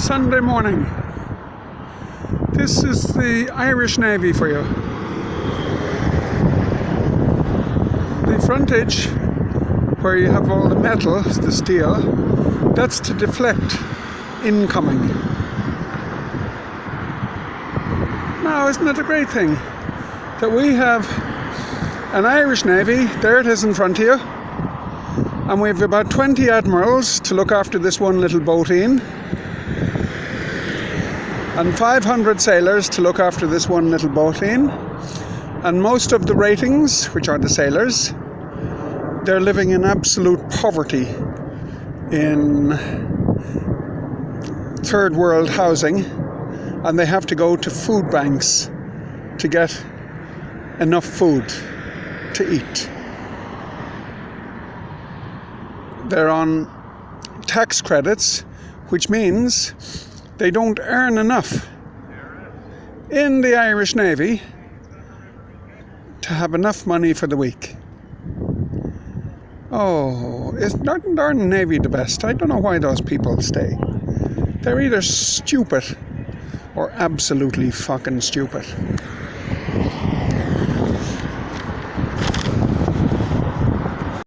Sunday morning. This is the Irish Navy for you. The frontage, where you have all the metal, the steel, that's to deflect incoming. Now, isn't it a great thing that we have an Irish Navy? There it is in front of you. And we have about 20 admirals to look after this one little boateen, and 500 sailors to look after this one little boateen. And most of the ratings, which are the sailors, they're living in absolute poverty in third world housing, and they have to go to food banks to get enough food to eat. They're on tax credits, which means they don't earn enough in the Irish Navy to have enough money for the week. Oh, isn't our Navy the best? I don't know why those people stay. They're either stupid or absolutely fucking stupid.